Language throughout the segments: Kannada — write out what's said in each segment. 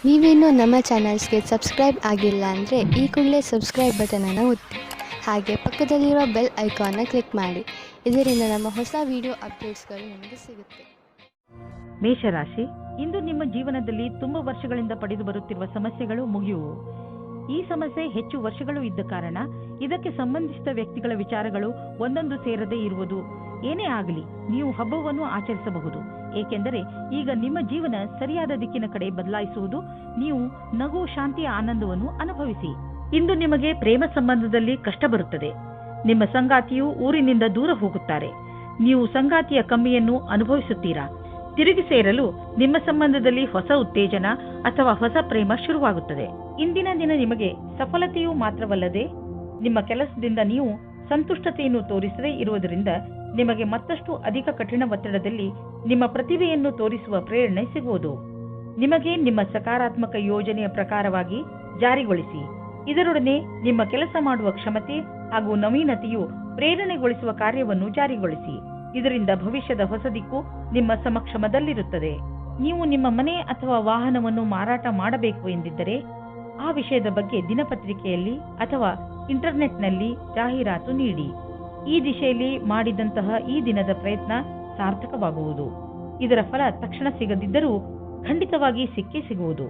ನೀವೇನೂ ನಮ್ಮ ಚಾನಲ್ಸ್ಗೆ ಸಬ್ಸ್ಕ್ರೈಬ್ ಆಗಿಲ್ಲ ಅಂದರೆ ಈ ಕೂಡಲೇ ಸಬ್ಸ್ಕ್ರೈಬ್ ಬಟನನ್ನು ಒತ್ತಿ, ಹಾಗೆ ಪಕ್ಕದಲ್ಲಿರುವ ಬೆಲ್ ಐಕಾನ್ನ ಕ್ಲಿಕ್ ಮಾಡಿ. ಇದರಿಂದ ನಮ್ಮ ಹೊಸ ವಿಡಿಯೋ ಅಪ್ಡೇಟ್ಸ್ಗಳು ನಿಮಗೆ ಸಿಗುತ್ತೆ. ಮೇಷರಾಶಿ, ಇಂದು ನಿಮ್ಮ ಜೀವನದಲ್ಲಿ ತುಂಬ ವರ್ಷಗಳಿಂದ ಪಡೆದು ಬರುತ್ತಿರುವ ಸಮಸ್ಯೆಗಳು ಮುಗಿಯುವು. ಈ ಸಮಸ್ಯೆ ಹೆಚ್ಚು ವರ್ಷಗಳು ಇದ್ದ ಕಾರಣ ಇದಕ್ಕೆ ಸಂಬಂಧಿಸಿದ ವ್ಯಕ್ತಿಗಳ ವಿಚಾರಗಳು ಒಂದೊಂದು ಸೇರದೇ ಇರುವುದು. ಏನೇ ಆಗಲಿ, ನೀವು ಹಬ್ಬವನ್ನು ಆಚರಿಸಬಹುದು, ಏಕೆಂದರೆ ಈಗ ನಿಮ್ಮ ಜೀವನ ಸರಿಯಾದ ದಿಕ್ಕಿನ ಕಡೆ ಬದಲಾಯಿಸುವುದು. ನೀವು ನಗು, ಶಾಂತಿಯ ಆನಂದವನ್ನು ಅನುಭವಿಸಿ. ಇಂದು ನಿಮಗೆ ಪ್ರೇಮ ಸಂಬಂಧದಲ್ಲಿ ಕಷ್ಟ ಬರುತ್ತದೆ. ನಿಮ್ಮ ಸಂಗಾತಿಯು ಊರಿನಿಂದ ದೂರ ಹೋಗುತ್ತಾರೆ. ನೀವು ಸಂಗಾತಿಯ ಕಮ್ಮಿಯನ್ನು ಅನುಭವಿಸುತ್ತೀರಾ. ತಿರುಗಿ ಸೇರಲು ನಿಮ್ಮ ಸಂಬಂಧದಲ್ಲಿ ಹೊಸ ಉತ್ತೇಜನ ಅಥವಾ ಹೊಸ ಪ್ರೇಮ ಶುರುವಾಗುತ್ತದೆ. ಇಂದಿನ ದಿನ ನಿಮಗೆ ಸಫಲತೆಯೂ ಮಾತ್ರವಲ್ಲದೆ ನಿಮ್ಮ ಕೆಲಸದಿಂದ ನೀವು ಸಂತುಷ್ಟತೆಯನ್ನು ತೋರಿಸದೇ ಇರುವುದರಿಂದ ನಿಮಗೆ ಮತ್ತಷ್ಟು ಅಧಿಕ ಕಠಿಣ ಒತ್ತಡದಲ್ಲಿ ನಿಮ್ಮ ಪ್ರತಿಭೆಯನ್ನು ತೋರಿಸುವ ಪ್ರೇರಣೆ ಸಿಗುವುದು. ನಿಮಗೆ ನಿಮ್ಮ ಸಕಾರಾತ್ಮಕ ಯೋಜನೆಯ ಪ್ರಕಾರವಾಗಿ ಜಾರಿಗೊಳಿಸಿ. ಇದರೊಡನೆ ನಿಮ್ಮ ಕೆಲಸ ಮಾಡುವ ಕ್ಷಮತೆ ಹಾಗೂ ನವೀನತೆಯು ಪ್ರೇರಣೆಗೊಳಿಸುವ ಕಾರ್ಯವನ್ನು ಜಾರಿಗೊಳಿಸಿ. ಇದರಿಂದ ಭವಿಷ್ಯದ ಹೊಸ ದಿಕ್ಕು ನಿಮ್ಮ ಸಮಕ್ಷಮದಲ್ಲಿರುತ್ತದೆ. ನೀವು ನಿಮ್ಮ ಮನೆ ಅಥವಾ ವಾಹನವನ್ನು ಮಾರಾಟ ಮಾಡಬೇಕು ಎಂದಿದ್ದರೆ ಆ ವಿಷಯದ ಬಗ್ಗೆ ದಿನಪತ್ರಿಕೆಯಲ್ಲಿ ಅಥವಾ ಇಂಟರ್ನೆಟ್ನಲ್ಲಿ ಜಾಹೀರಾತು ನೀಡಿ. ಈ ದಿಶೆಯಲ್ಲಿ ಮಾಡಿದಂತಹ ಈ ದಿನದ ಪ್ರಯತ್ನ ಸಾರ್ಥಕವಾಗುವುದು. ಇದರ ಫಲ ತಕ್ಷಣ ಸಿಗದಿದ್ದರೂ ಖಂಡಿತವಾಗಿ ಸಿಕ್ಕೇ ಸಿಗುವುದು.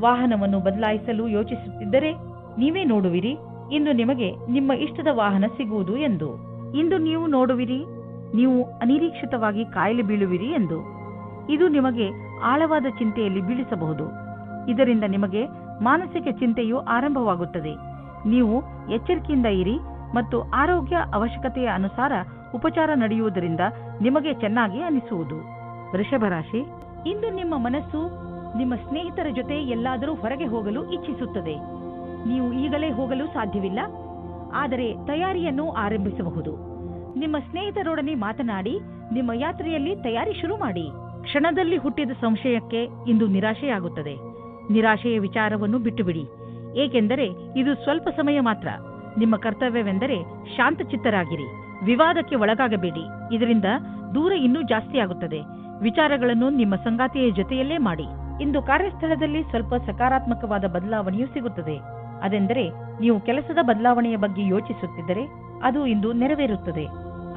ವಾಹನವನ್ನು ಬದಲಾಯಿಸಲು ಯೋಚಿಸುತ್ತಿದ್ದರೆ ನೀವೇ ನೋಡುವಿರಿ ಇಂದು ನಿಮಗೆ ನಿಮ್ಮ ಇಷ್ಟದ ವಾಹನ ಸಿಗುವುದು ಎಂದು. ಇಂದು ನೀವು ನೋಡುವಿರಿ ನೀವು ಅನಿರೀಕ್ಷಿತವಾಗಿ ಕಾಯಿಲೆ ಬೀಳುವಿರಿ ಎಂದು. ಇದು ನಿಮಗೆ ಆಳವಾದ ಚಿಂತೆಯಲ್ಲಿ ಬೀಳಿಸಬಹುದು. ಇದರಿಂದ ನಿಮಗೆ ಮಾನಸಿಕ ಚಿಂತೆಯು ಆರಂಭವಾಗುತ್ತದೆ. ನೀವು ಎಚ್ಚರಿಕೆಯಿಂದ ಇರಿ ಮತ್ತು ಆರೋಗ್ಯ ಅವಶ್ಯಕತೆಯ ಅನುಸಾರ ಉಪಚಾರ ನಡೆಯುವುದರಿಂದ ನಿಮಗೆ ಚೆನ್ನಾಗಿ ಅನಿಸುವುದು. ವೃಷಭ ರಾಶಿ, ಇಂದು ನಿಮ್ಮ ಮನಸ್ಸು ನಿಮ್ಮ ಸ್ನೇಹಿತರ ಜೊತೆ ಎಲ್ಲಾದರೂ ಹೊರಗೆ ಹೋಗಲು ಇಚ್ಛಿಸುತ್ತದೆ. ನೀವು ಈಗಲೇ ಹೋಗಲು ಸಾಧ್ಯವಿಲ್ಲ, ಆದರೆ ತಯಾರಿಯನ್ನು ಆರಂಭಿಸಬಹುದು. ನಿಮ್ಮ ಸ್ನೇಹಿತರೊಡನೆ ಮಾತನಾಡಿ ನಿಮ್ಮ ಯಾತ್ರೆಯಲ್ಲಿ ತಯಾರಿ ಶುರು ಮಾಡಿ. ಕ್ಷಣದಲ್ಲಿ ಹುಟ್ಟಿದ ಸಂಶಯಕ್ಕೆ ಇಂದು ನಿರಾಶೆಯಾಗುತ್ತದೆ. ನಿರಾಶೆಯ ವಿಚಾರವನ್ನು ಬಿಟ್ಟುಬಿಡಿ, ಏಕೆಂದರೆ ಇದು ಸ್ವಲ್ಪ ಸಮಯ ಮಾತ್ರ. ನಿಮ್ಮ ಕರ್ತವ್ಯವೆಂದರೆ ಶಾಂತಚಿತ್ತರಾಗಿರಿ. ವಿವಾದಕ್ಕೆ ಒಳಗಾಗಬೇಡಿ, ಇದರಿಂದ ದೂರ ಇನ್ನೂ ಜಾಸ್ತಿಯಾಗುತ್ತದೆ. ವಿಚಾರಗಳನ್ನು ನಿಮ್ಮ ಸಂಗಾತಿಯ ಜೊತೆಯಲ್ಲೇ ಮಾಡಿ. ಇಂದು ಕಾರ್ಯಸ್ಥಳದಲ್ಲಿ ಸ್ವಲ್ಪ ಸಕಾರಾತ್ಮಕವಾದ ಬದಲಾವಣೆಯೂ ಸಿಗುತ್ತದೆ. ಅದೆಂದರೆ ನೀವು ಕೆಲಸದ ಬದಲಾವಣೆಯ ಬಗ್ಗೆ ಯೋಚಿಸುತ್ತಿದ್ದರೆ ಅದು ಇಂದು ನೆರವೇರುತ್ತದೆ.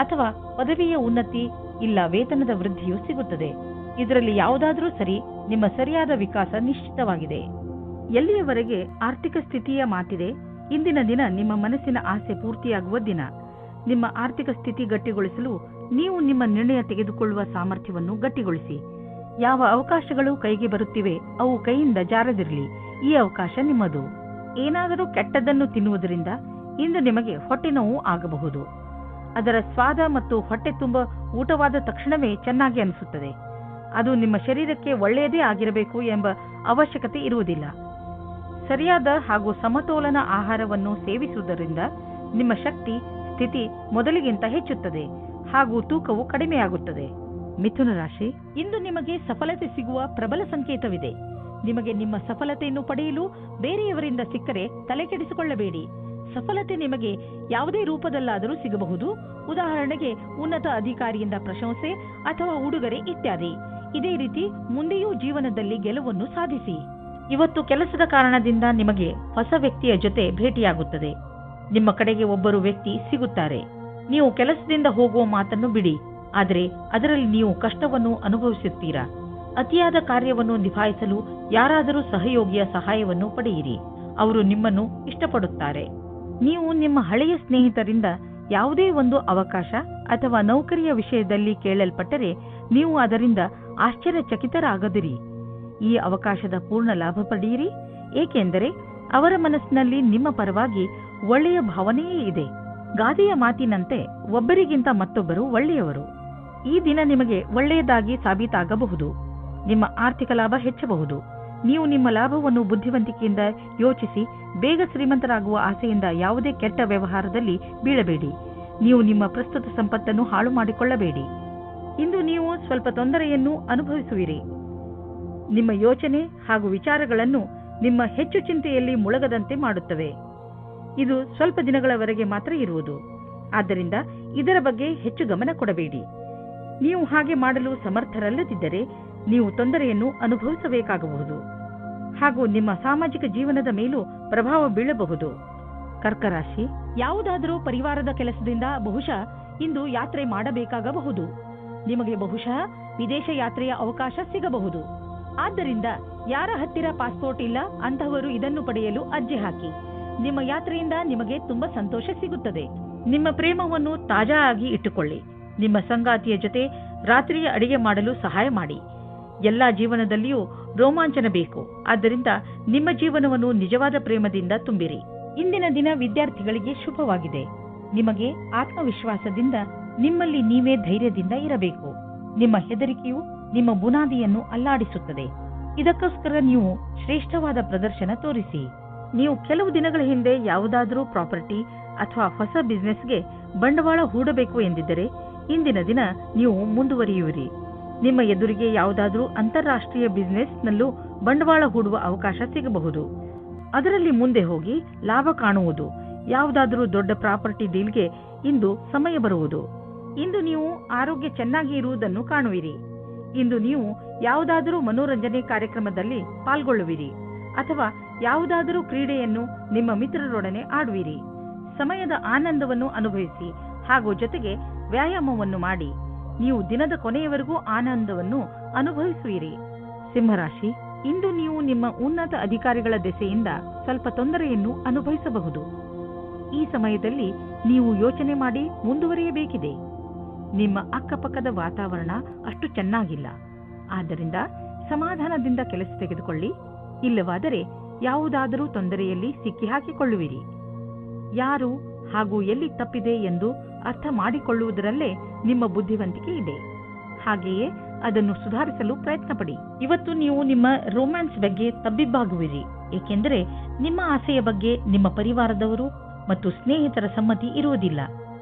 ಅಥವಾ ಪದವಿಯ ಉನ್ನತಿ ಇಲ್ಲ ವೇತನದ ವೃದ್ಧಿಯೂ ಸಿಗುತ್ತದೆ. ಇದರಲ್ಲಿ ಯಾವುದಾದರೂ ಸರಿ, ನಿಮ್ಮ ಸರಿಯಾದ ವಿಕಾಸ ನಿಶ್ಚಿತವಾಗಿದೆ. ಎಲ್ಲಿಯವರೆಗೆ ಆರ್ಥಿಕ ಸ್ಥಿತಿಯ ಮಾತಿದೆ, ಇಂದಿನ ದಿನ ನಿಮ್ಮ ಮನಸ್ಸಿನ ಆಸೆ ಪೂರ್ತಿಯಾಗುವ ದಿನ. ನಿಮ್ಮ ಆರ್ಥಿಕ ಸ್ಥಿತಿ ಗಟ್ಟಿಗೊಳಿಸಲು ನೀವು ನಿಮ್ಮ ನಿರ್ಣಯ ತೆಗೆದುಕೊಳ್ಳುವ ಸಾಮರ್ಥ್ಯವನ್ನು ಗಟ್ಟಿಗೊಳಿಸಿ. ಯಾವ ಅವಕಾಶಗಳು ಕೈಗೆ ಬರುತ್ತಿವೆ ಅವು ಕೈಯಿಂದ ಜಾರದಿರಲಿ. ಈ ಅವಕಾಶ ನಿಮ್ಮದು. ಏನಾದರೂ ಕೆಟ್ಟದ್ದನ್ನು ತಿನ್ನುವುದರಿಂದ ಇಂದು ನಿಮಗೆ ಹೊಟ್ಟೆ ನೋವು ಆಗಬಹುದು. ಅದರ ಸ್ವಾದ ಮತ್ತು ಹೊಟ್ಟೆ ತುಂಬ ಊಟವಾದ ತಕ್ಷಣವೇ ಚೆನ್ನಾಗಿ ಅನಿಸುತ್ತದೆ. ಅದು ನಿಮ್ಮ ಶರೀರಕ್ಕೆ ಒಳ್ಳೆಯದೇ ಆಗಿರಬೇಕು ಎಂಬ ಅವಶ್ಯಕತೆ ಇರುವುದಿಲ್ಲ. ಸರಿಯಾದ ಹಾಗೂ ಸಮತೋಲನ ಆಹಾರವನ್ನು ಸೇವಿಸುವುದರಿಂದ ನಿಮ್ಮ ಶಕ್ತಿ ಸ್ಥಿತಿ ಮೊದಲಿಗಿಂತ ಹೆಚ್ಚುತ್ತದೆ ಹಾಗೂ ತೂಕವು ಕಡಿಮೆಯಾಗುತ್ತದೆ. ಮಿಥುನ ರಾಶಿ, ಇಂದು ನಿಮಗೆ ಸಫಲತೆ ಸಿಗುವ ಪ್ರಬಲ ಸಂಕೇತವಿದೆ. ನಿಮಗೆ ನಿಮ್ಮ ಸಫಲತೆಯನ್ನು ಪಡೆಯಲು ಬೇರೆಯವರಿಂದ ಸಿಕ್ಕರೆ ತಲೆಕೆಡಿಸಿಕೊಳ್ಳಬೇಡಿ. ಸಫಲತೆ ನಿಮಗೆ ಯಾವುದೇ ರೂಪದಲ್ಲಾದರೂ ಸಿಗಬಹುದು. ಉದಾಹರಣೆಗೆ ಉನ್ನತ ಅಧಿಕಾರಿಯಿಂದ ಪ್ರಶಂಸೆ ಅಥವಾ ಉಡುಗೊರೆ ಇತ್ಯಾದಿ. ಇದೇ ರೀತಿ ಮುಂದೆಯೂ ಜೀವನದಲ್ಲಿ ಗೆಲುವನ್ನು ಸಾಧಿಸಿ. ಇವತ್ತು ಕೆಲಸದ ಕಾರಣದಿಂದ ನಿಮಗೆ ಹೊಸ ವ್ಯಕ್ತಿಯ ಜೊತೆ ಭೇಟಿಯಾಗುತ್ತದೆ. ನಿಮ್ಮ ಕಡೆಗೆ ಒಬ್ಬರು ವ್ಯಕ್ತಿ ಸಿಗುತ್ತಾರೆ. ನೀವು ಕೆಲಸದಿಂದ ಹೋಗುವ ಮಾತನ್ನು ಬಿಡಿ, ಆದರೆ ಅದರಲ್ಲಿ ನೀವು ಕಷ್ಟವನ್ನು ಅನುಭವಿಸುತ್ತೀರಾ. ಅತಿಯಾದ ಕಾರ್ಯವನ್ನು ನಿಭಾಯಿಸಲು ಯಾರಾದರೂ ಸಹಯೋಗಿಯ ಸಹಾಯವನ್ನು ಪಡೆಯಿರಿ. ಅವರು ನಿಮ್ಮನ್ನು ಇಷ್ಟಪಡುತ್ತಾರೆ. ನೀವು ನಿಮ್ಮ ಹಳೆಯ ಸ್ನೇಹಿತರಿಂದ ಯಾವುದೇ ಒಂದು ಅವಕಾಶ ಅಥವಾ ನೌಕರಿಯ ವಿಷಯದಲ್ಲಿ ಕೇಳಲ್ಪಟ್ಟರೆ ನೀವು ಅದರಿಂದ ಆಶ್ಚರ್ಯಚಕಿತರಾಗದಿರಿ. ಈ ಅವಕಾಶದ ಪೂರ್ಣ ಲಾಭ ಪಡೆಯಿರಿ, ಏಕೆಂದರೆ ಅವರ ಮನಸ್ಸಿನಲ್ಲಿ ನಿಮ್ಮ ಪರವಾಗಿ ಒಳ್ಳೆಯ ಭಾವನೆಯೇ ಇದೆ. ಗಾದೆಯ ಮಾತಿನಂತೆ ಒಬ್ಬರಿಗಿಂತ ಮತ್ತೊಬ್ಬರು ಒಳ್ಳೆಯವರು. ಈ ದಿನ ನಿಮಗೆ ಒಳ್ಳೆಯದಾಗಿ ಸಾಬೀತಾಗಬಹುದು. ನಿಮ್ಮ ಆರ್ಥಿಕ ಲಾಭ ಹೆಚ್ಚಬಹುದು. ನೀವು ನಿಮ್ಮ ಲಾಭವನ್ನು ಬುದ್ಧಿವಂತಿಕೆಯಿಂದ ಯೋಚಿಸಿ ಬೇಗ ಶ್ರೀಮಂತರಾಗುವ ಆಸೆಯಿಂದ ಯಾವುದೇ ಕೆಟ್ಟ ವ್ಯವಹಾರದಲ್ಲಿ ಬೀಳಬೇಡಿ. ನೀವು ನಿಮ್ಮ ಪ್ರಸ್ತುತ ಸಂಪತ್ತನ್ನು ಹಾಳು ಮಾಡಿಕೊಳ್ಳಬೇಡಿ. ಇಂದು ನೀವು ಸ್ವಲ್ಪ ತೊಂದರೆಯನ್ನು ಅನುಭವಿಸುವಿರಿ. ನಿಮ್ಮ ಯೋಚನೆ ಹಾಗೂ ವಿಚಾರಗಳನ್ನು ನಿಮ್ಮ ಹೆಚ್ಚು ಚಿಂತೆಯಲ್ಲಿ ಮುಳುಗದಂತೆ ಮಾಡುತ್ತವೆ. ಇದು ಸ್ವಲ್ಪ ದಿನಗಳವರೆಗೆ ಮಾತ್ರ ಇರುವುದು. ಆದ್ದರಿಂದ ಇದರ ಬಗ್ಗೆ ಹೆಚ್ಚು ಗಮನ ಕೊಡಬೇಡಿ. ನೀವು ಹಾಗೆ ಮಾಡಲು ಸಮರ್ಥರಲ್ಲದಿದ್ದರೆ ನೀವು ತೊಂದರೆಯನ್ನು ಅನುಭವಿಸಬೇಕಾಗಬಹುದು. ಹಾಗೂ ನಿಮ್ಮ ಸಾಮಾಜಿಕ ಜೀವನದ ಮೇಲೂ ಪ್ರಭಾವ ಬೀಳಬಹುದು. ಕರ್ಕ ರಾಶಿ, ಯಾವುದಾದರೂ ಪರಿವಾರದ ಕೆಲಸದಿಂದ ಬಹುಶಃ ಇಂದು ಯಾತ್ರೆ ಮಾಡಬೇಕಾಗಬಹುದು. ನಿಮಗೆ ಬಹುಶಃ ವಿದೇಶ ಯಾತ್ರೆಯ ಅವಕಾಶ ಸಿಗಬಹುದು. ಆದ್ದರಿಂದ ಯಾರ ಹತ್ತಿರ ಪಾಸ್ಪೋರ್ಟ್ ಇಲ್ಲ ಅಂತಹವರು ಇದನ್ನು ಪಡೆಯಲು ಅರ್ಜಿ ಹಾಕಿ. ನಿಮ್ಮ ಯಾತ್ರೆಯಿಂದ ನಿಮಗೆ ತುಂಬಾ ಸಂತೋಷ ಸಿಗುತ್ತದೆ. ನಿಮ್ಮ ಪ್ರೇಮವನ್ನು ತಾಜಾ ಆಗಿ ಇಟ್ಟುಕೊಳ್ಳಿ. ನಿಮ್ಮ ಸಂಗಾತಿಯ ಜೊತೆ ರಾತ್ರಿಯ ಅಡಿಗೆ ಮಾಡಲು ಸಹಾಯ ಮಾಡಿ. ಎಲ್ಲಾ ಜೀವನದಲ್ಲಿಯೂ ರೋಮಾಂಚನ ಬೇಕು. ಆದ್ದರಿಂದ ನಿಮ್ಮ ಜೀವನವನ್ನು ನಿಜವಾದ ಪ್ರೇಮದಿಂದ ತುಂಬಿರಿ. ಇಂದಿನ ದಿನ ವಿದ್ಯಾರ್ಥಿಗಳಿಗೆ ಶುಭವಾಗಿದೆ. ನಿಮಗೆ ಆತ್ಮವಿಶ್ವಾಸದಿಂದ ನಿಮ್ಮಲ್ಲಿ ನೀವೇ ಧೈರ್ಯದಿಂದ ಇರಬೇಕು. ನಿಮ್ಮ ಹೆದರಿಕೆಯು ನಿಮ್ಮ ಬುನಾದಿಯನ್ನು ಅಲ್ಲಾಡಿಸುತ್ತದೆ. ಇದಕ್ಕೋಸ್ಕರ ನೀವು ಶ್ರೇಷ್ಠವಾದ ಪ್ರದರ್ಶನ ತೋರಿಸಿ. ನೀವು ಕೆಲವು ದಿನಗಳ ಹಿಂದೆ ಯಾವುದಾದರೂ ಪ್ರಾಪರ್ಟಿ ಅಥವಾ ಹೊಸ ಬಿಸಿನೆಸ್ಗೆ ಬಂಡವಾಳ ಹೂಡಬೇಕು ಎಂದಿದ್ದರೆ ಇಂದಿನ ದಿನ ನೀವು ಮುಂದುವರಿಯುವಿರಿ. ನಿಮ್ಮ ಎದುರಿಗೆ ಯಾವುದಾದರೂ ಅಂತಾರಾಷ್ಟ್ರೀಯ ಬಿಸಿನೆಸ್ನಲ್ಲೂ ಬಂಡವಾಳ ಹೂಡುವ ಅವಕಾಶ ಸಿಗಬಹುದು. ಅದರಲ್ಲಿ ಮುಂದೆ ಹೋಗಿ ಲಾಭ ಕಾಣುವುದು. ಯಾವುದಾದರೂ ದೊಡ್ಡ ಪ್ರಾಪರ್ಟಿ ಡೀಲ್ಗೆ ಇಂದು ಸಮಯ ಬರುವುದು. ಇಂದು ನೀವು ಆರೋಗ್ಯ ಚೆನ್ನಾಗಿ ಇರುವುದನ್ನು ಕಾಣುವಿರಿ. ಇಂದು ನೀವು ಯಾವುದಾದರೂ ಮನೋರಂಜನೆ ಕಾರ್ಯಕ್ರಮದಲ್ಲಿ ಪಾಲ್ಗೊಳ್ಳುವಿರಿ ಅಥವಾ ಯಾವುದಾದರೂ ಕ್ರೀಡೆಯನ್ನು ನಿಮ್ಮ ಮಿತ್ರರೊಡನೆ ಆಡುವಿರಿ. ಸಮಯದ ಆನಂದವನ್ನು ಅನುಭವಿಸಿ ಹಾಗೂ ಜೊತೆಗೆ ವ್ಯಾಯಾಮವನ್ನು ಮಾಡಿ. ನೀವು ದಿನದ ಕೊನೆಯವರೆಗೂ ಆನಂದವನ್ನು ಅನುಭವಿಸುವಿರಿ. ಸಿಂಹರಾಶಿ, ಇಂದು ನೀವು ನಿಮ್ಮ ಉನ್ನತ ಅಧಿಕಾರಿಗಳ ದೆಸೆಯಿಂದ ಸ್ವಲ್ಪ ತೊಂದರೆಯನ್ನು ಅನುಭವಿಸಬಹುದು. ಈ ಸಮಯದಲ್ಲಿ ನೀವು ಯೋಚನೆ ಮಾಡಿ ಮುಂದುವರಿಯಬೇಕಿದೆ. ನಿಮ್ಮ ಅಕ್ಕಪಕ್ಕದ ವಾತಾವರಣ ಅಷ್ಟು ಚೆನ್ನಾಗಿಲ್ಲ. ಆದ್ದರಿಂದ ಸಮಾಧಾನದಿಂದ ಕೆಲಸ ತೆಗೆದುಕೊಳ್ಳಿ. ಇಲ್ಲವಾದರೆ ಯಾವುದಾದರೂ ತೊಂದರೆಯಲ್ಲಿ ಸಿಕ್ಕಿ ಹಾಕಿಕೊಳ್ಳುವಿರಿ. ಯಾರು ಹಾಗೂ ಎಲ್ಲಿ ತಪ್ಪಿದೆ ಎಂದು ಅರ್ಥ ಮಾಡಿಕೊಳ್ಳುವುದರಲ್ಲೇ ನಿಮ್ಮ ಬುದ್ಧಿವಂತಿಕೆ ಇದೆ. ಹಾಗೆಯೇ ಅದನ್ನು ಸುಧಾರಿಸಲು ಪ್ರಯತ್ನ ಪಡಿ. ಇವತ್ತು ನೀವು ನಿಮ್ಮ ರೊಮ್ಯಾನ್ಸ್ ಬಗ್ಗೆ ತಬ್ಬಿಬ್ಬಾಗುವಿರಿ. ಏಕೆಂದರೆ ನಿಮ್ಮ ಆಸೆಯ ಬಗ್ಗೆ ನಿಮ್ಮ ಪರಿವಾರದವರು ಮತ್ತು ಸ್ನೇಹಿತರ ಸಮ್ಮತಿ ಇರುವುದಿಲ್ಲ.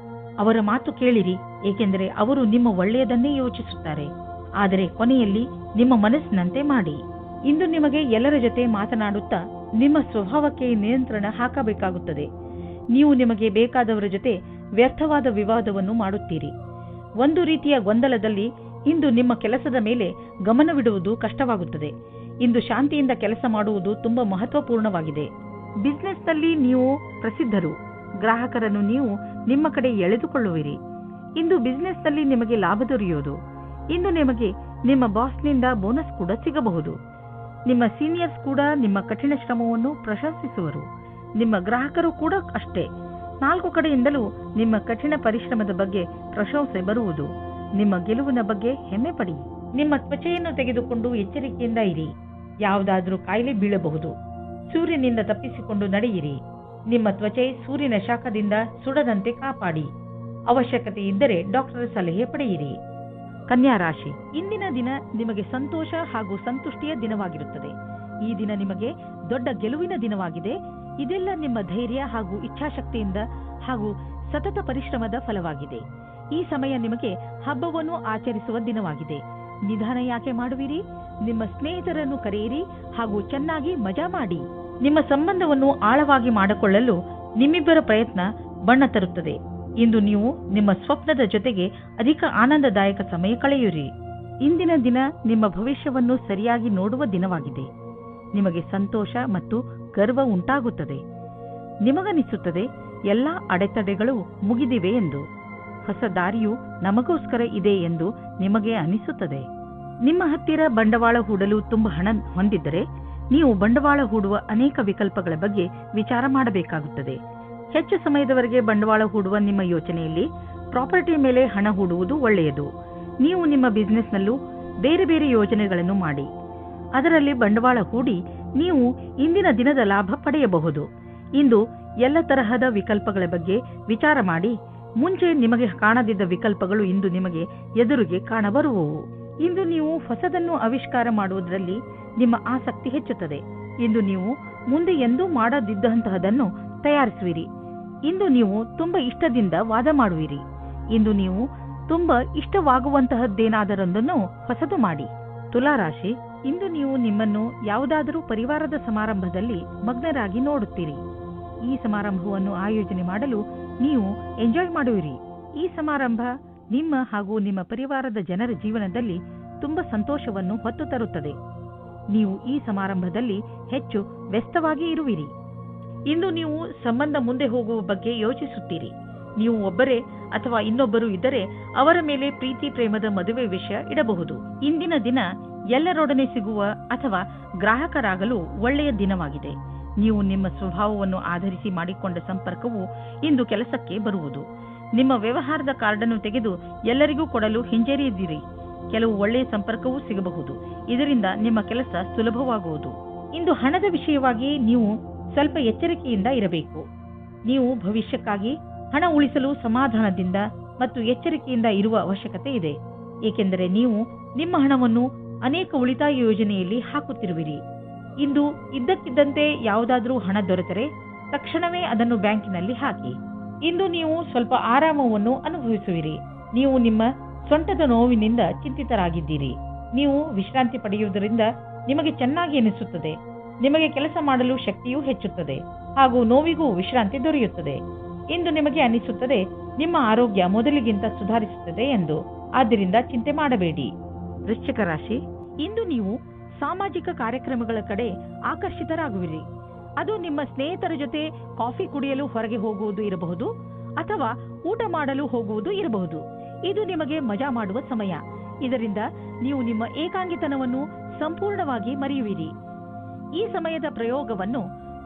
ಅವರ ಮಾತು ಕೇಳಿರಿ, ಏಕೆಂದರೆ ಅವರು ನಿಮ್ಮ ಒಳ್ಳೆಯದನ್ನೇ ಯೋಚಿಸುತ್ತಾರೆ. ಆದರೆ ಕೊನೆಯಲ್ಲಿ ನಿಮ್ಮ ಮನಸ್ಸಿನಂತೆ ಮಾಡಿ. ಇಂದು ನಿಮಗೆ ಎಲ್ಲರ ಜೊತೆ ಮಾತನಾಡುತ್ತಾ ನಿಮ್ಮ ಸ್ವಭಾವಕ್ಕೆ ನಿಯಂತ್ರಣ ಹಾಕಬೇಕಾಗುತ್ತದೆ. ನೀವು ನಿಮಗೆ ಬೇಕಾದವರ ಜೊತೆ ವ್ಯರ್ಥವಾದ ವಿವಾದವನ್ನು ಮಾಡುತ್ತೀರಿ. ಒಂದು ರೀತಿಯ ಗೊಂದಲದಲ್ಲಿ ಇಂದು ನಿಮ್ಮ ಕೆಲಸದ ಮೇಲೆ ಗಮನವಿಡುವುದು ಕಷ್ಟವಾಗುತ್ತದೆ. ಇಂದು ಶಾಂತಿಯಿಂದ ಕೆಲಸ ಮಾಡುವುದು ತುಂಬಾ ಮಹತ್ವಪೂರ್ಣವಾಗಿದೆ. ಬಿಸಿನೆಸ್ನಲ್ಲಿ ನೀವು ಪ್ರಸಿದ್ಧರು. ಗ್ರಾಹಕರನ್ನು ನೀವು ನಿಮ್ಮ ಕಡೆ ಎಳೆದುಕೊಳ್ಳುವಿರಿ. ಇಂದು ಬಿಸಿನೆಸ್ನಲ್ಲಿ ನಿಮಗೆ ಲಾಭ ದೊರೆಯುವುದು. ಇಂದು ನಿಮಗೆ ನಿಮ್ಮ ಬಾಸ್ನಿಂದ ಬೋನಸ್ ಕೂಡ ಸಿಗಬಹುದು. ನಿಮ್ಮ ಸೀನಿಯರ್ಸ್ ಕೂಡ ನಿಮ್ಮ ಕಠಿಣ ಶ್ರಮವನ್ನು ಪ್ರಶಂಸಿಸುವರು. ನಿಮ್ಮ ಗ್ರಾಹಕರು ಕೂಡ ಅಷ್ಟೇ. 4 ಕಡೆಯಿಂದಲೂ ನಿಮ್ಮ ಕಠಿಣ ಪರಿಶ್ರಮದ ಬಗ್ಗೆ ಪ್ರಶಂಸೆ ಬರುವುದು. ನಿಮ್ಮ ಗೆಲುವಿನ ಬಗ್ಗೆ ಹೆಮ್ಮೆ ಪಡಿ. ನಿಮ್ಮ ತ್ವಚೆಯನ್ನು ತೆಗೆದುಕೊಂಡು ಎಚ್ಚರಿಕೆಯಿಂದ ಇರಿ. ಯಾವುದಾದರೂ ಕಾಯಿಲೆ ಬೀಳಬಹುದು. ಸೂರ್ಯನಿಂದ ತಪ್ಪಿಸಿಕೊಂಡು ನಡೆಯಿರಿ. ನಿಮ್ಮ ತ್ವಚೆ ಸೂರ್ಯನ ಶಾಖದಿಂದ ಸುಡದಂತೆ ಕಾಪಾಡಿ. ಅವಶ್ಯಕತೆ ಇದ್ದರೆ ಡಾಕ್ಟರ್ ಸಲಹೆ ಪಡೆಯಿರಿ. ಕನ್ಯಾ ರಾಶಿ, ಇಂದಿನ ದಿನ ನಿಮಗೆ ಸಂತೋಷ ಹಾಗೂ ಸಂತುಷ್ಟಿಯ ದಿನವಾಗಿರುತ್ತದೆ. ಈ ದಿನ ನಿಮಗೆ ದೊಡ್ಡ ಗೆಲುವಿನ ದಿನವಾಗಿದೆ. ಇದೆಲ್ಲ ನಿಮ್ಮ ಧೈರ್ಯ ಹಾಗೂ ಇಚ್ಛಾಶಕ್ತಿಯಿಂದ ಹಾಗೂ ಸತತ ಪರಿಶ್ರಮದ ಫಲವಾಗಿದೆ. ಈ ಸಮಯ ನಿಮಗೆ ಹಬ್ಬವನ್ನು ಆಚರಿಸುವ ದಿನವಾಗಿದೆ. ನಿಧಾನ ಯಾಕೆ ಮಾಡುವಿರಿ? ನಿಮ್ಮ ಸ್ನೇಹಿತರನ್ನು ಕರೆಯಿರಿ ಹಾಗೂ ಚೆನ್ನಾಗಿ ಮಜಾ ಮಾಡಿ. ನಿಮ್ಮ ಸಂಬಂಧವನ್ನು ಆಳವಾಗಿ ಮಾಡಿಕೊಳ್ಳಲು ನಿಮ್ಮಿಬ್ಬರ ಪ್ರಯತ್ನ ಬಣ್ಣ ತರುತ್ತದೆ. ಇಂದು ನೀವು ನಿಮ್ಮ ಸ್ವಪ್ನದ ಜೊತೆಗೆ ಅಧಿಕ ಆನಂದದಾಯಕ ಸಮಯ ಕಳೆಯುವಿರಿ. ಇಂದಿನ ದಿನ ನಿಮ್ಮ ಭವಿಷ್ಯವನ್ನು ಸರಿಯಾಗಿ ನೋಡುವ ದಿನವಾಗಿದೆ. ನಿಮಗೆ ಸಂತೋಷ ಮತ್ತು ಗರ್ವ ಉಂಟಾಗುತ್ತದೆ. ನಿಮಗನಿಸುತ್ತದೆ ಎಲ್ಲಾ ಅಡೆತಡೆಗಳು ಮುಗಿದಿವೆ ಎಂದು. ಹೊಸ ದಾರಿಯು ನಮಗೋಸ್ಕರ ಇದೆ ಎಂದು ನಿಮಗೆ ಅನಿಸುತ್ತದೆ. ನಿಮ್ಮ ಹತ್ತಿರ ಬಂಡವಾಳ ಹೂಡಲು ತುಂಬಾ ಹಣ ಹೊಂದಿದ್ದರೆ ನೀವು ಬಂಡವಾಳ ಹೂಡುವ ಅನೇಕ ವಿಕಲ್ಪಗಳ ಬಗ್ಗೆ ವಿಚಾರ ಮಾಡಬೇಕಾಗುತ್ತದೆ. ಹೆಚ್ಚು ಸಮಯದವರೆಗೆ ಬಂಡವಾಳ ಹೂಡುವ ನಿಮ್ಮ ಯೋಚನೆಯಲ್ಲಿ ಪ್ರಾಪರ್ಟಿ ಮೇಲೆ ಹಣ ಹೂಡುವುದು ಒಳ್ಳೆಯದು. ನೀವು ನಿಮ್ಮ ಬಿಸಿನೆಸ್ನಲ್ಲೂ ಬೇರೆ ಬೇರೆ ಯೋಜನೆಗಳನ್ನು ಮಾಡಿ ಅದರಲ್ಲಿ ಬಂಡವಾಳ ಹೂಡಿ ನೀವು ಇಂದಿನ ದಿನದ ಲಾಭ ಪಡೆಯಬಹುದು. ಇಂದು ಎಲ್ಲ ತರಹದ ವಿಕಲ್ಪಗಳ ಬಗ್ಗೆ ವಿಚಾರ ಮಾಡಿ. ಮುಂಚೆ ನಿಮಗೆ ಕಾಣದಿದ್ದ ವಿಕಲ್ಪಗಳು ಇಂದು ನಿಮಗೆ ಎದುರಿಗೆ ಕಾಣಬರುವವು. ಇಂದು ನೀವು ಹೊಸದನ್ನು ಆವಿಷ್ಕಾರ ಮಾಡುವುದರಲ್ಲಿ ನಿಮ್ಮ ಆಸಕ್ತಿ ಹೆಚ್ಚುತ್ತದೆ. ಇಂದು ನೀವು ಮುಂದೆ ಎಂದೂ ಮಾಡದಿದ್ದಂತಹದನ್ನು ತಯಾರಿಸುವಿರಿ. ಇಂದು ನೀವು ತುಂಬಾ ಇಷ್ಟದಿಂದ ವಾದ ಮಾಡುವಿರಿ. ಇಂದು ನೀವು ತುಂಬಾ ಇಷ್ಟವಾಗುವಂತಹದ್ದೇನಾದರೊಂದನ್ನು ಹೊಸದು ಮಾಡಿ. ತುಲಾರಾಶಿ, ಇಂದು ನೀವು ನಿಮ್ಮನ್ನು ಯಾವುದಾದರೂ ಪರಿವಾರದ ಸಮಾರಂಭದಲ್ಲಿ ಮಗ್ನರಾಗಿ ನೋಡುತ್ತೀರಿ. ಈ ಸಮಾರಂಭವನ್ನು ಆಯೋಜನೆ ಮಾಡಲು ನೀವು ಎಂಜಾಯ್ ಮಾಡುವಿರಿ. ಈ ಸಮಾರಂಭ ನಿಮ್ಮ ಹಾಗೂ ನಿಮ್ಮ ಪರಿವಾರದ ಜನರ ಜೀವನದಲ್ಲಿ ತುಂಬಾ ಸಂತೋಷವನ್ನು ಹೊತ್ತು ತರುತ್ತದೆ. ನೀವು ಈ ಸಮಾರಂಭದಲ್ಲಿ ಹೆಚ್ಚು ವ್ಯಸ್ತವಾಗಿ ಇರುವಿರಿ. ಇಂದು ನೀವು ಸಂಬಂಧ ಮುಂದೆ ಹೋಗುವ ಬಗ್ಗೆ ಯೋಚಿಸುತ್ತೀರಿ. ನೀವು ಒಬ್ಬರೇ ಅಥವಾ ಇನ್ನೊಬ್ಬರು ಇದ್ದರೆ ಅವರ ಮೇಲೆ ಪ್ರೀತಿ ಪ್ರೇಮದ ಮದುವೆ ವಿಷಯ ಇಡಬಹುದು. ಇಂದಿನ ದಿನ ಎಲ್ಲರೊಡನೆ ಸಿಗುವ ಅಥವಾ ಗ್ರಾಹಕರಾಗಲು ಒಳ್ಳೆಯ ದಿನವಾಗಿದೆ. ನೀವು ನಿಮ್ಮ ಸ್ವಭಾವವನ್ನು ಆಧರಿಸಿ ಮಾಡಿಕೊಂಡ ಸಂಪರ್ಕವು ಇಂದು ಕೆಲಸಕ್ಕೆ ಬರುವುದು. ನಿಮ್ಮ ವ್ಯವಹಾರದ ಕಾರ್ಡನ್ನು ತೆಗೆದು ಎಲ್ಲರಿಗೂ ಕೊಡಲು ಹಿಂಜರಿಯದಿರಿ. ಕೆಲವು ಒಳ್ಳೆಯ ಸಂಪರ್ಕವೂ ಸಿಗಬಹುದು. ಇದರಿಂದ ನಿಮ್ಮ ಕೆಲಸ ಸುಲಭವಾಗುವುದು. ಇಂದು ಹಣದ ವಿಷಯವಾಗಿ ನೀವು ಸ್ವಲ್ಪ ಎಚ್ಚರಿಕೆಯಿಂದ ಇರಬೇಕು. ನೀವು ಭವಿಷ್ಯಕ್ಕಾಗಿ ಹಣ ಉಳಿಸಲು ಸಮಾಧಾನದಿಂದ ಮತ್ತು ಎಚ್ಚರಿಕೆಯಿಂದ ಇರುವ ಅವಶ್ಯಕತೆ ಇದೆ. ಏಕೆಂದರೆ ನೀವು ನಿಮ್ಮ ಹಣವನ್ನು ಅನೇಕ ಉಳಿತಾಯ ಯೋಜನೆಯಲ್ಲಿ ಹಾಕುತ್ತಿರುವಿರಿ. ಇಂದು ಇದ್ದಕ್ಕಿದ್ದಂತೆ ಯಾವುದಾದರೂ ಹಣ ದೊರೆತರೆ ತಕ್ಷಣವೇ ಅದನ್ನು ಬ್ಯಾಂಕಿನಲ್ಲಿ ಹಾಕಿ. ಇಂದು ನೀವು ಸ್ವಲ್ಪ ಆರಾಮವನ್ನು ಅನುಭವಿಸುವಿರಿ. ನೀವು ನಿಮ್ಮ ಸೊಂಟದ ನೋವಿನಿಂದ ಚಿಂತಿತರಾಗಿದ್ದೀರಿ. ನೀವು ವಿಶ್ರಾಂತಿ ಪಡೆಯುವುದರಿಂದ ನಿಮಗೆ ಚೆನ್ನಾಗಿ ಎನಿಸುತ್ತದೆ. ನಿಮಗೆ ಕೆಲಸ ಮಾಡಲು ಶಕ್ತಿಯೂ ಹೆಚ್ಚುತ್ತದೆ ಹಾಗೂ ನೋವಿಗೂ ವಿಶ್ರಾಂತಿ ದೊರೆಯುತ್ತದೆ. ಇಂದು ನಿಮಗೆ ಅನಿಸುತ್ತದೆ ನಿಮ್ಮ ಆರೋಗ್ಯ ಮೊದಲಿಗಿಂತ ಸುಧಾರಿಸುತ್ತದೆ ಎಂದು. ಆದ್ದರಿಂದ ಚಿಂತೆ ಮಾಡಬೇಡಿ. ವೃಶ್ಚಿಕ ರಾಶಿ, ಇಂದು ನೀವು ಸಾಮಾಜಿಕ ಕಾರ್ಯಕ್ರಮಗಳ ಕಡೆ ಆಕರ್ಷಿತರಾಗುವಿರಿ. ಅದು ನಿಮ್ಮ ಸ್ನೇಹಿತರ ಜೊತೆ ಕಾಫಿ ಕುಡಿಯಲು ಹೊರಗೆ ಹೋಗುವುದು ಇರಬಹುದು ಅಥವಾ ಊಟ ಮಾಡಲು ಹೋಗುವುದು ಇರಬಹುದು. ಇದು ನಿಮಗೆ ಮಜಾ ಮಾಡುವ ಸಮಯ. ಇದರಿಂದ ನೀವು ನಿಮ್ಮ ಏಕಾಂಗಿತನವನ್ನು ಸಂಪೂರ್ಣವಾಗಿ ಮರೆಯುವಿರಿ. ಈ ಸಮಯದ ಪ್ರಯೋಗವನ್ನು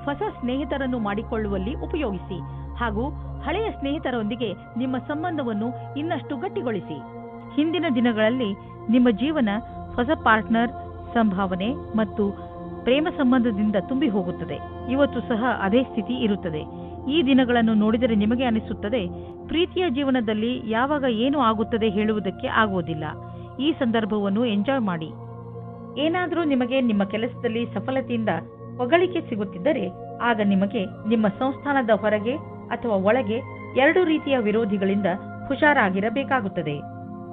ಹೊಸ ಸ್ನೇಹಿತರನ್ನು ಮಾಡಿಕೊಳ್ಳುವಲ್ಲಿ ಉಪಯೋಗಿಸಿ ಹಾಗೂ ಹಳೆಯ ಸ್ನೇಹಿತರೊಂದಿಗೆ ನಿಮ್ಮ ಸಂಬಂಧವನ್ನು ಇನ್ನಷ್ಟು ಗಟ್ಟಿಗೊಳಿಸಿ. ಹಿಂದಿನ ದಿನಗಳಲ್ಲಿ ನಿಮ್ಮ ಜೀವನ ಹೊಸ ಪಾರ್ಟ್ನರ್, ಸಂಭಾವನೆ ಮತ್ತು ಪ್ರೇಮ ಸಂಬಂಧದಿಂದ ತುಂಬಿ ಹೋಗುತ್ತದೆ. ಇವತ್ತು ಸಹ ಅದೇ ಸ್ಥಿತಿ ಇರುತ್ತದೆ. ಈ ದಿನಗಳನ್ನು ನೋಡಿದರೆ ನಿಮಗೆ ಅನಿಸುತ್ತದೆ ಪ್ರೀತಿಯ ಜೀವನದಲ್ಲಿ ಯಾವಾಗ ಏನು ಆಗುತ್ತದೆ ಹೇಳುವುದಕ್ಕೆ ಆಗುವುದಿಲ್ಲ. ಈ ಸಂದರ್ಭವನ್ನು ಎಂಜಾಯ್ ಮಾಡಿ. ಏನಾದರೂ ನಿಮಗೆ ನಿಮ್ಮ ಕೆಲಸದಲ್ಲಿ ಸಫಲತೆಯಿಂದ ಹೊಗಳಿಕೆ ಸಿಗುತ್ತಿದ್ದರೆ ಆಗ ನಿಮಗೆ ನಿಮ್ಮ ಸಂಸ್ಥಾನದ ಹೊರಗೆ ಅಥವಾ ಒಳಗೆ ಎರಡು ರೀತಿಯ ವಿರೋಧಿಗಳಿಂದ ಹುಷಾರಾಗಿರಬೇಕಾಗುತ್ತದೆ.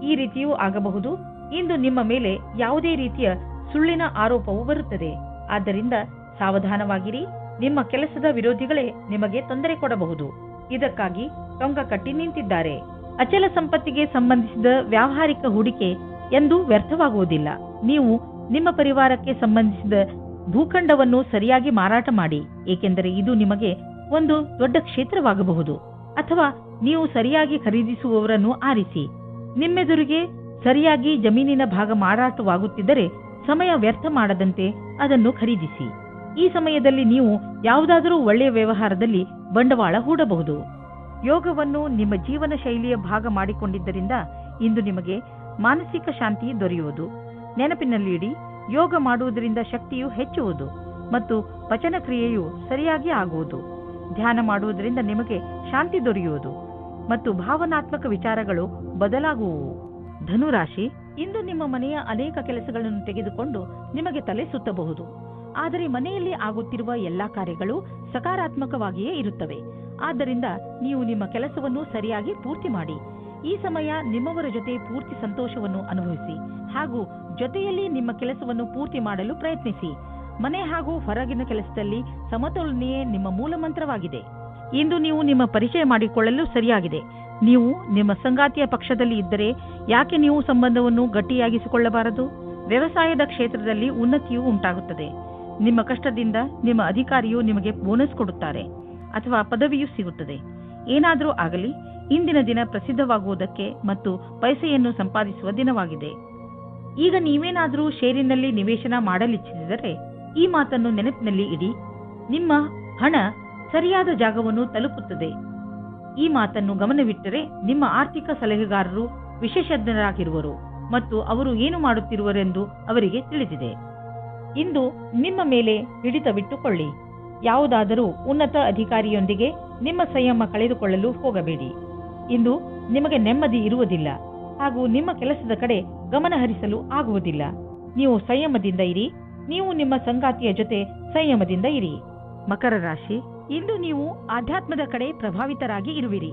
ಈ ರೀತಿಯೂ ಆಗಬಹುದು. ಇಂದು ನಿಮ್ಮ ಮೇಲೆ ಯಾವುದೇ ರೀತಿಯ ಸುಳ್ಳಿನ ಆರೋಪವು ಬರುತ್ತದೆ. ಆದ್ದರಿಂದ ಸಾವಧಾನವಾಗಿರಿ. ನಿಮ್ಮ ಕೆಲಸದ ವಿರೋಧಿಗಳೇ ನಿಮಗೆ ತೊಂದರೆ ಕೊಡಬಹುದು. ಇದಕ್ಕಾಗಿ ಟೊಂಕ ಕಟ್ಟಿ ನಿಂತಿದ್ದಾರೆ. ಅಚಲ ಸಂಪತ್ತಿಗೆ ಸಂಬಂಧಿಸಿದ ವ್ಯಾವಹಾರಿಕ ಹೂಡಿಕೆ ಎಂದು ವ್ಯರ್ಥವಾಗುವುದಿಲ್ಲ. ನೀವು ನಿಮ್ಮ ಪರಿವಾರಕ್ಕೆ ಸಂಬಂಧಿಸಿದ ಭೂಖಂಡವನ್ನು ಸರಿಯಾಗಿ ಮಾರಾಟ ಮಾಡಿ, ಏಕೆಂದರೆ ಇದು ನಿಮಗೆ ಒಂದು ದೊಡ್ಡ ಕ್ಷೇತ್ರವಾಗಬಹುದು. ಅಥವಾ ನೀವು ಸರಿಯಾಗಿ ಖರೀದಿಸುವವರನ್ನು ಆರಿಸಿ. ನಿಮ್ಮೆದುರಿಗೆ ಸರಿಯಾಗಿ ಜಮೀನಿನ ಭಾಗ ಮಾರಾಟವಾಗುತ್ತಿದ್ದರೆ ಸಮಯ ವ್ಯರ್ಥ ಮಾಡದಂತೆ ಅದನ್ನು ಖರೀದಿಸಿ. ಈ ಸಮಯದಲ್ಲಿ ನೀವು ಯಾವುದಾದರೂ ಒಳ್ಳೆಯ ವ್ಯವಹಾರದಲ್ಲಿ ಬಂಡವಾಳ ಹೂಡಬಹುದು. ಯೋಗವನ್ನು ನಿಮ್ಮ ಜೀವನ ಶೈಲಿಯ ಭಾಗ ಮಾಡಿಕೊಂಡಿದ್ದರಿಂದ ಇಂದು ನಿಮಗೆ ಮಾನಸಿಕ ಶಾಂತಿ ದೊರೆಯುವುದು. ನೆನಪಿನಲ್ಲಿಡಿ, ಯೋಗ ಮಾಡುವುದರಿಂದ ಶಕ್ತಿಯು ಹೆಚ್ಚುವುದು ಮತ್ತು ಪಚನ ಕ್ರಿಯೆಯು ಸರಿಯಾಗಿ ಆಗುವುದು. ಧ್ಯಾನ ಮಾಡುವುದರಿಂದ ನಿಮಗೆ ಶಾಂತಿ ದೊರೆಯುವುದು ಮತ್ತು ಭಾವನಾತ್ಮಕ ವಿಚಾರಗಳು ಬದಲಾಗುವುವು. ಧನುರಾಶಿ, ಇಂದು ನಿಮ್ಮ ಮನೆಯ ಅನೇಕ ಕೆಲಸಗಳನ್ನು ತೆಗೆದುಕೊಂಡು ನಿಮಗೆ ತಲೆ ಸುತ್ತಬಹುದು. ಆದರೆ ಮನೆಯಲ್ಲಿ ಆಗುತ್ತಿರುವ ಎಲ್ಲಾ ಕಾರ್ಯಗಳು ಸಕಾರಾತ್ಮಕವಾಗಿಯೇ ಇರುತ್ತವೆ. ಆದ್ದರಿಂದ ನೀವು ನಿಮ್ಮ ಕೆಲಸವನ್ನು ಸರಿಯಾಗಿ ಪೂರ್ತಿ ಮಾಡಿ. ಈ ಸಮಯ ನಿಮ್ಮವರ ಜೊತೆ ಪೂರ್ತಿ ಸಂತೋಷವನ್ನು ಅನುಭವಿಸಿ ಹಾಗೂ ಜೊತೆಯಲ್ಲಿ ನಿಮ್ಮ ಕೆಲಸವನ್ನು ಪೂರ್ತಿ ಮಾಡಲು ಪ್ರಯತ್ನಿಸಿ. ಮನೆ ಹಾಗೂ ಹೊರಗಿನ ಕೆಲಸದಲ್ಲಿ ಸಮತೋಲನೆಯೇ ನಿಮ್ಮ ಮೂಲ ಮಂತ್ರವಾಗಿದೆ. ಇಂದು ನೀವು ನಿಮ್ಮ ಪರಿಚಯ ಮಾಡಿಕೊಳ್ಳಲು ಸರಿಯಾಗಿದೆ. ನೀವು ನಿಮ್ಮ ಸಂಗಾತಿಯ ಪಕ್ಷದಲ್ಲಿ ಇದ್ದರೆ ಯಾಕೆ ನೀವು ಸಂಬಂಧವನ್ನು ಗಟ್ಟಿಯಾಗಿಸಿಕೊಳ್ಳಬಾರದು? ವ್ಯವಸಾಯದ ಕ್ಷೇತ್ರದಲ್ಲಿ ಉನ್ನತಿಯೂ ಉಂಟಾಗುತ್ತದೆ. ನಿಮ್ಮ ಕಷ್ಟದಿಂದ ನಿಮ್ಮ ಅಧಿಕಾರಿಯು ನಿಮಗೆ ಬೋನಸ್ ಕೊಡುತ್ತಾರೆ ಅಥವಾ ಪದವಿಯೂ ಸಿಗುತ್ತದೆ. ಏನಾದರೂ ಆಗಲಿ, ಇಂದಿನ ದಿನ ಪ್ರಸಿದ್ಧವಾಗುವುದಕ್ಕೆ ಮತ್ತು ಪೈಸೆಯನ್ನು ಸಂಪಾದಿಸುವ ದಿನವಾಗಿದೆ. ಈಗ ನೀವೇನಾದರೂ ಷೇರಿನಲ್ಲಿ ನಿವೇಶನ ಮಾಡಲಿಚ್ಛಿಸಿದರೆ ಈ ಮಾತನ್ನು ನೆನಪಿನಲ್ಲಿ ಇಡಿ. ನಿಮ್ಮ ಹಣ ಸರಿಯಾದ ಜಾಗವನ್ನು ತಲುಪುತ್ತದೆ. ಈ ಮಾತನ್ನು ಗಮನವಿಟ್ಟರೆ ನಿಮ್ಮ ಆರ್ಥಿಕ ಸಲಹೆಗಾರರು ವಿಶೇಷಜ್ಞರಾಗಿರುವರು ಮತ್ತು ಅವರು ಏನು ಮಾಡುತ್ತಿರುವರೆಂದು ಅವರಿಗೆ ತಿಳಿದಿದೆ. ಇಂದು ನಿಮ್ಮ ಮೇಲೆ ಹಿಡಿತವಿಟ್ಟುಕೊಳ್ಳಿ. ಯಾವುದಾದರೂ ಉನ್ನತ ಅಧಿಕಾರಿಯೊಂದಿಗೆ ನಿಮ್ಮ ಸಂಯಮ ಕಳೆದುಕೊಳ್ಳಲು ಹೋಗಬೇಡಿ. ಇಂದು ನಿಮಗೆ ನೆಮ್ಮದಿ ಇರುವುದಿಲ್ಲ ಹಾಗೂ ನಿಮ್ಮ ಕೆಲಸದ ಕಡೆ ಗಮನ ಹರಿಸಲು ಆಗುವುದಿಲ್ಲ. ನೀವು ಸಂಯಮದಿಂದ ಇರಿ. ನೀವು ನಿಮ್ಮ ಸಂಗಾತಿಯ ಜೊತೆ ಸಂಯಮದಿಂದ ಇರಿ. ಮಕರ ರಾಶಿ, ಇಂದು ನೀವು ಆಧ್ಯಾತ್ಮದ ಕಡೆ ಪ್ರಭಾವಿತರಾಗಿ ಇರುವಿರಿ.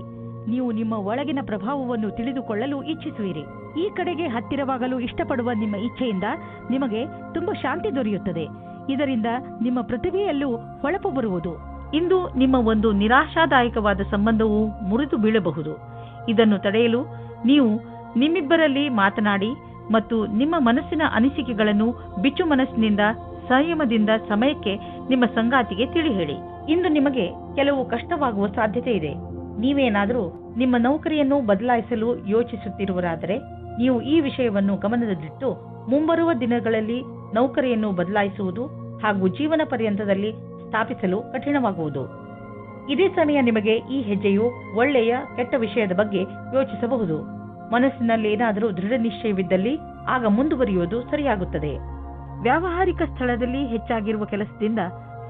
ನೀವು ನಿಮ್ಮ ಒಳಗಿನ ಪ್ರಭಾವವನ್ನು ತಿಳಿದುಕೊಳ್ಳಲು ಇಚ್ಛಿಸುವಿರಿ. ಈ ಕಡೆಗೆ ಹತ್ತಿರವಾಗಲು ಇಷ್ಟಪಡುವ ನಿಮ್ಮ ಇಚ್ಛೆಯಿಂದ ನಿಮಗೆ ತುಂಬ ಶಾಂತಿ ದೊರೆಯುತ್ತದೆ. ಇದರಿಂದ ನಿಮ್ಮ ಪ್ರತಿಭೆಯಲ್ಲೂ ಹೊಳಪು ಬರುವುದು. ಇಂದು ನಿಮ್ಮ ಒಂದು ನಿರಾಶಾದಾಯಕವಾದ ಸಂಬಂಧವು ಮುರಿದು ಬೀಳಬಹುದು. ಇದನ್ನು ತಡೆಯಲು ನೀವು ನಿಮ್ಮಿಬ್ಬರಲ್ಲಿ ಮಾತನಾಡಿ ಮತ್ತು ನಿಮ್ಮ ಮನಸ್ಸಿನ ಅನಿಸಿಕೆಗಳನ್ನು ಬಿಚ್ಚು ಮನಸ್ಸಿನಿಂದ ಸಂಯಮದಿಂದ ಸಮಯಕ್ಕೆ ನಿಮ್ಮ ಸಂಗಾತಿಗೆ ತಿಳಿ ಹೇಳಿ. ಇಂದು ನಿಮಗೆ ಕೆಲವು ಕಷ್ಟವಾಗುವ ಸಾಧ್ಯತೆ ಇದೆ. ನೀವೇನಾದರೂ ನಿಮ್ಮ ನೌಕರಿಯನ್ನು ಬದಲಾಯಿಸಲು ಯೋಚಿಸುತ್ತಿರುವರಾದರೆ ನೀವು ಈ ವಿಷಯವನ್ನು ಗಮನದಲ್ಲಿಟ್ಟು ಮುಂಬರುವ ದಿನಗಳಲ್ಲಿ ನೌಕರಿಯನ್ನು ಬದಲಾಯಿಸುವುದು ಹಾಗೂ ಜೀವನ ಪರ್ಯಂತದಲ್ಲಿ ಸ್ಥಾಪಿಸಲು ಕಠಿಣವಾಗುವುದು. ಇದೇ ಸಮಯ ನಿಮಗೆ ಈ ಹೆಜ್ಜೆಯು ಒಳ್ಳೆಯ ಕೆಟ್ಟ ವಿಷಯದ ಬಗ್ಗೆ ಯೋಚಿಸಬಹುದು. ಮನಸ್ಸಿನಲ್ಲಿ ಏನಾದರೂ ದೃಢ ನಿಶ್ಚಯವಿದ್ದಲ್ಲಿ ಆಗ ಮುಂದುವರಿಯುವುದು ಸರಿಯಾಗುತ್ತದೆ. ವ್ಯಾವಹಾರಿಕ ಸ್ಥಳದಲ್ಲಿ ಹೆಚ್ಚಾಗಿರುವ ಕೆಲಸದಿಂದ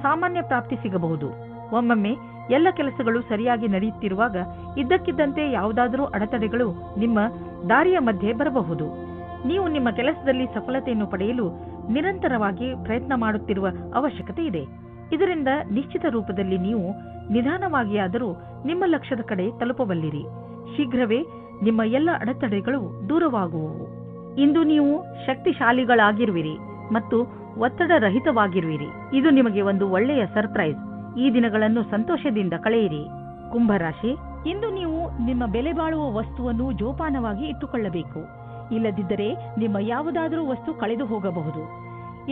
ಸಾಮಾನ್ಯ ಪ್ರಾಪ್ತಿ ಸಿಗಬಹುದು. ಒಮ್ಮೊಮ್ಮೆ ಎಲ್ಲ ಕೆಲಸಗಳು ಸರಿಯಾಗಿ ನಡೆಯುತ್ತಿರುವಾಗ ಇದ್ದಕ್ಕಿದ್ದಂತೆ ಯಾವುದಾದರೂ ಅಡೆತಡೆಗಳು ನಿಮ್ಮ ದಾರಿಯ ಮಧ್ಯೆ ಬರಬಹುದು. ನೀವು ನಿಮ್ಮ ಕೆಲಸದಲ್ಲಿ ಸಫಲತೆಯನ್ನು ಪಡೆಯಲು ನಿರಂತರವಾಗಿ ಪ್ರಯತ್ನ ಮಾಡುತ್ತಿರುವ ಅವಶ್ಯಕತೆ ಇದೆ. ಇದರಿಂದ ನಿಶ್ಚಿತ ರೂಪದಲ್ಲಿ ನೀವು ನಿಧಾನವಾಗಿಯಾದರೂ ನಿಮ್ಮ ಲಕ್ಷ್ಯದ ಕಡೆ ತಲುಪಬಲ್ಲಿರಿ. ಶೀಘ್ರವೇ ನಿಮ್ಮ ಎಲ್ಲ ಅಡೆತಡೆಗಳು ದೂರವಾಗುವವು. ಇಂದು ನೀವು ಶಕ್ತಿಶಾಲಿಗಳಾಗಿರುವಿರಿ ಮತ್ತು ಒತ್ತಡ ರಹಿತವಾಗಿರುವಿರಿ. ಇದು ನಿಮಗೆ ಒಂದು ಒಳ್ಳೆಯ ಸರ್ಪ್ರೈಸ್. ಈ ದಿನಗಳನ್ನು ಸಂತೋಷದಿಂದ ಕಳೆಯಿರಿ. ಕುಂಭರಾಶಿ, ಇಂದು ನೀವು ನಿಮ್ಮ ಬೆಲೆ ಬಾಳುವ ವಸ್ತುವನ್ನು ಜೋಪಾನವಾಗಿ ಇಟ್ಟುಕೊಳ್ಳಬೇಕು. ಇಲ್ಲದಿದ್ದರೆ ನಿಮ್ಮ ಯಾವುದಾದರೂ ವಸ್ತು ಕಳೆದು ಹೋಗಬಹುದು.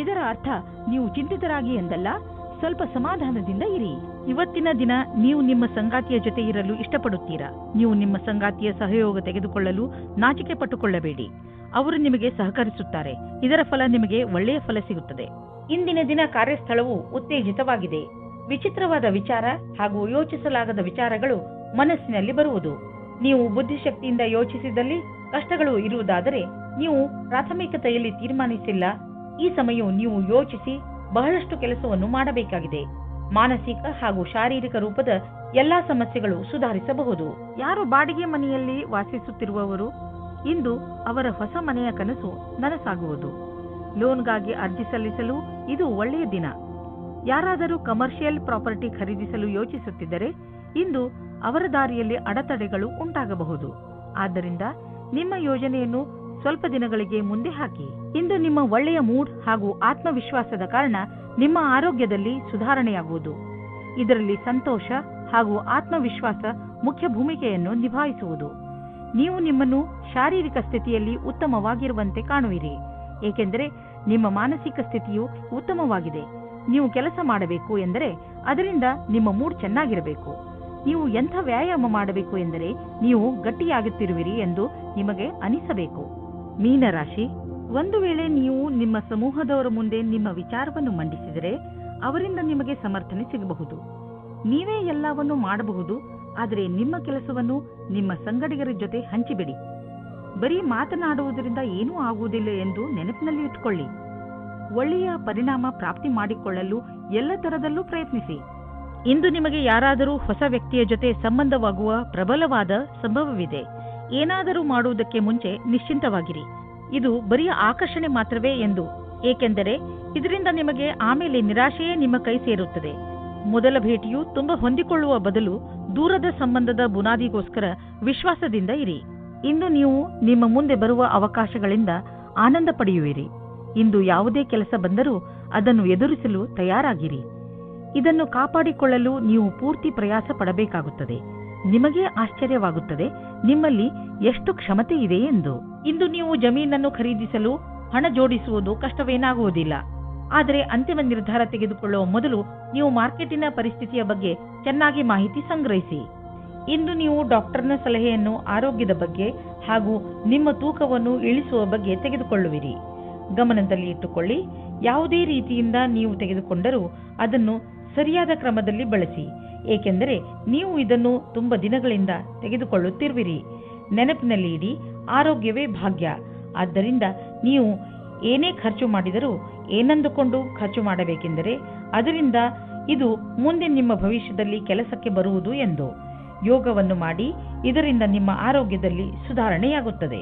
ಇದರ ಅರ್ಥ ನೀವು ಚಿಂತಿತರಾಗಿ ಎಂದಲ್ಲ, ಸ್ವಲ್ಪ ಸಮಾಧಾನದಿಂದ ಇರಿ. ಇವತ್ತಿನ ದಿನ ನೀವು ನಿಮ್ಮ ಸಂಗಾತಿಯ ಜೊತೆ ಇರಲು ಇಷ್ಟಪಡುತ್ತೀರಾ. ನೀವು ನಿಮ್ಮ ಸಂಗಾತಿಯ ಸಹಯೋಗ ತೆಗೆದುಕೊಳ್ಳಲು ನಾಚಿಕೆ ಪಟ್ಟುಕೊಳ್ಳಬೇಡಿ. ಅವರು ನಿಮಗೆ ಸಹಕರಿಸುತ್ತಾರೆ. ಇದರ ಫಲ ನಿಮಗೆ ಒಳ್ಳೆಯ ಫಲ ಸಿಗುತ್ತದೆ. ಇಂದಿನ ದಿನ ಕಾರ್ಯಸ್ಥಳವು ಉತ್ತೇಜಿತವಾಗಿದೆ. ವಿಚಿತ್ರವಾದ ವಿಚಾರ ಹಾಗೂ ಯೋಚಿಸಲಾಗದ ವಿಚಾರಗಳು ಮನಸ್ಸಿನಲ್ಲಿ ಬರುವುದು. ನೀವು ಬುದ್ಧಿಶಕ್ತಿಯಿಂದ ಯೋಚಿಸಿದಲ್ಲಿ ಕಷ್ಟಗಳು ಇರುವುದಾದರೆ ನೀವು ಪ್ರಾಥಮಿಕತೆಯಲ್ಲಿ ತೀರ್ಮಾನಿಸಿಲ್ಲ. ಈ ಸಮಯವು ನೀವು ಯೋಚಿಸಿ ಬಹಳಷ್ಟು ಕೆಲಸವನ್ನು ಮಾಡಬೇಕಾಗಿದೆ. ಮಾನಸಿಕ ಹಾಗೂ ಶಾರೀರಿಕ ರೂಪದ ಎಲ್ಲಾ ಸಮಸ್ಯೆಗಳು ಸುಧಾರಿಸಬಹುದು. ಯಾರು ಬಾಡಿಗೆ ಮನೆಯಲ್ಲಿ ವಾಸಿಸುತ್ತಿರುವವರು ಇಂದು ಅವರ ಹೊಸ ಮನೆಯ ಕನಸು ನನಸಾಗುವುದು. ಲೋನ್ಗಾಗಿ ಅರ್ಜಿ ಸಲ್ಲಿಸಲು ಇದು ಒಳ್ಳೆಯ ದಿನ. ಯಾರಾದರೂ ಕಮರ್ಷಿಯಲ್ ಪ್ರಾಪರ್ಟಿ ಖರೀದಿಸಲು ಯೋಚಿಸುತ್ತಿದ್ದರೆ ಇಂದು ಅವರ ದಾರಿಯಲ್ಲಿ ಅಡೆತಡೆಗಳು ಉಂಟಾಗಬಹುದು. ಆದ್ದರಿಂದ ನಿಮ್ಮ ಯೋಜನೆಯನ್ನು ಸ್ವಲ್ಪ ದಿನಗಳಿಗೆ ಮುಂದೆ ಹಾಕಿ. ಇಂದು ನಿಮ್ಮ ಒಳ್ಳೆಯ ಮೂಡ್ ಹಾಗೂ ಆತ್ಮವಿಶ್ವಾಸದ ಕಾರಣ ನಿಮ್ಮ ಆರೋಗ್ಯದಲ್ಲಿ ಸುಧಾರಣೆಯಾಗುವುದು. ಇದರಲ್ಲಿ ಸಂತೋಷ ಹಾಗೂ ಆತ್ಮವಿಶ್ವಾಸ ಮುಖ್ಯ ಭೂಮಿಕೆಯನ್ನು ನಿಭಾಯಿಸುವುದು. ನೀವು ನಿಮ್ಮನ್ನು ಶಾರೀರಿಕ ಸ್ಥಿತಿಯಲ್ಲಿ ಉತ್ತಮವಾಗಿರುವಂತೆ ಕಾಣುವಿರಿ, ಏಕೆಂದರೆ ನಿಮ್ಮ ಮಾನಸಿಕ ಸ್ಥಿತಿಯು ಉತ್ತಮವಾಗಿದೆ. ನೀವು ಕೆಲಸ ಮಾಡಬೇಕು ಎಂದರೆ ಅದರಿಂದ ನಿಮ್ಮ ಮೂಡ್ ಚೆನ್ನಾಗಿರಬೇಕು. ನೀವು ಎಂಥ ವ್ಯಾಯಾಮ ಮಾಡಬೇಕು ಎಂದರೆ ನೀವು ಗಟ್ಟಿಯಾಗುತ್ತಿರುವಿರಿ ಎಂದು ನಿಮಗೆ ಅನಿಸಬೇಕು. ಮೀನರಾಶಿ, ಒಂದು ವೇಳೆ ನೀವು ನಿಮ್ಮ ಸಮೂಹದವರ ಮುಂದೆ ನಿಮ್ಮ ವಿಚಾರವನ್ನು ಮಂಡಿಸಿದರೆ ಅವರಿಂದ ನಿಮಗೆ ಸಮರ್ಥನೆ ಸಿಗಬಹುದು. ನೀವೇ ಎಲ್ಲವನ್ನೂ ಮಾಡಬಹುದು, ಆದರೆ ನಿಮ್ಮ ಕೆಲಸವನ್ನು ನಿಮ್ಮ ಸಂಗಡಿಗರ ಜೊತೆ ಹಂಚಿಬಿಡಿ. ಬರೀ ಮಾತನಾಡುವುದರಿಂದ ಏನೂ ಆಗುವುದಿಲ್ಲ ಎಂದು ನೆನಪಿನಲ್ಲಿ ಇಟ್ಟುಕೊಳ್ಳಿ. ಒಳ್ಳೆಯ ಪರಿಣಾಮ ಪ್ರಾಪ್ತಿ ಮಾಡಿಕೊಳ್ಳಲು ಎಲ್ಲ ತರದಲ್ಲೂ ಪ್ರಯತ್ನಿಸಿ. ಇಂದು ನಿಮಗೆ ಯಾರಾದರೂ ಹೊಸ ವ್ಯಕ್ತಿಯ ಜೊತೆ ಸಂಬಂಧವಾಗುವ ಪ್ರಬಲವಾದ ಸಂಭವವಿದೆ. ಏನಾದರೂ ಮಾಡುವುದಕ್ಕೆ ಮುಂಚೆ ನಿಶ್ಚಿಂತವಾಗಿರಿ. ಇದು ಬರೀ ಆಕರ್ಷಣೆ ಮಾತ್ರವೇ ಎಂದು, ಏಕೆಂದರೆ ಇದರಿಂದ ನಿಮಗೆ ಆಮೇಲೆ ನಿರಾಶೆಯೇ ನಿಮ್ಮ ಕೈ ಸೇರುತ್ತದೆ. ಮೊದಲ ಭೇಟಿಯು ತುಂಬಾ ಹೊಂದಿಕೊಳ್ಳುವ ಬದಲು ದೂರದ ಸಂಬಂಧದ ಬುನಾದಿಗೋಸ್ಕರ ವಿಶ್ವಾಸದಿಂದ ಇರಿ. ಇಂದು ನೀವು ನಿಮ್ಮ ಮುಂದೆ ಬರುವ ಅವಕಾಶಗಳಿಂದ ಆನಂದ ಪಡೆಯುವಿರಿ. ಇಂದು ಯಾವುದೇ ಕೆಲಸ ಬಂದರೂ ಅದನ್ನು ಎದುರಿಸಲು ತಯಾರಾಗಿರಿ. ಇದನ್ನು ಕಾಪಾಡಿಕೊಳ್ಳಲು ನೀವು ಪೂರ್ತಿ ಪ್ರಯಾಸ ಪಡಬೇಕಾಗುತ್ತದೆ. ನಿಮಗೇ ಆಶ್ಚರ್ಯವಾಗುತ್ತದೆ ನಿಮ್ಮಲ್ಲಿ ಎಷ್ಟು ಕ್ಷಮತೆ ಇದೆ ಎಂದು. ಇಂದು ನೀವು ಜಮೀನನ್ನು ಖರೀದಿಸಲು ಹಣ ಜೋಡಿಸುವುದು ಕಷ್ಟವೇನಾಗುವುದಿಲ್ಲ. ಆದರೆ ಅಂತಿಮ ನಿರ್ಧಾರ ತೆಗೆದುಕೊಳ್ಳುವ ಮೊದಲು ನೀವು ಮಾರ್ಕೆಟಿನ ಪರಿಸ್ಥಿತಿಯ ಬಗ್ಗೆ ಚೆನ್ನಾಗಿ ಮಾಹಿತಿ ಸಂಗ್ರಹಿಸಿ. ಇಂದು ನೀವು ಡಾಕ್ಟರ್ನ ಸಲಹೆಯನ್ನು ಆರೋಗ್ಯದ ಬಗ್ಗೆ ಹಾಗೂ ನಿಮ್ಮ ತೂಕವನ್ನು ಇಳಿಸುವ ಬಗ್ಗೆ ತೆಗೆದುಕೊಳ್ಳುವಿರಿ. ಗಮನದಲ್ಲಿ ಇಟ್ಟುಕೊಳ್ಳಿ, ಯಾವುದೇ ರೀತಿಯಿಂದ ನೀವು ತೆಗೆದುಕೊಂಡರೂ ಅದನ್ನು ಸರಿಯಾದ ಕ್ರಮದಲ್ಲಿ ಬಳಸಿ, ಏಕೆಂದರೆ ನೀವು ಇದನ್ನು ತುಂಬಾ ದಿನಗಳಿಂದ ತೆಗೆದುಕೊಳ್ಳುತ್ತಿರುವಿರಿ. ನೆನಪಿನಲ್ಲಿ ಇಡಿ, ಆರೋಗ್ಯವೇ ಭಾಗ್ಯ. ಆದ್ದರಿಂದ ನೀವು ಏನೇ ಖರ್ಚು ಮಾಡಿದರೂ ಏನಂದುಕೊಂಡು ಖರ್ಚು ಮಾಡಬೇಕೆಂದರೆ ಅದರಿಂದ ಇದು ಮುಂದೆ ನಿಮ್ಮ ಭವಿಷ್ಯದಲ್ಲಿ ಕೆಲಸಕ್ಕೆ ಬರುವುದು ಎಂದು. ಯೋಗವನ್ನು ಮಾಡಿ, ಇದರಿಂದ ನಿಮ್ಮ ಆರೋಗ್ಯದಲ್ಲಿ ಸುಧಾರಣೆಯಾಗುತ್ತದೆ.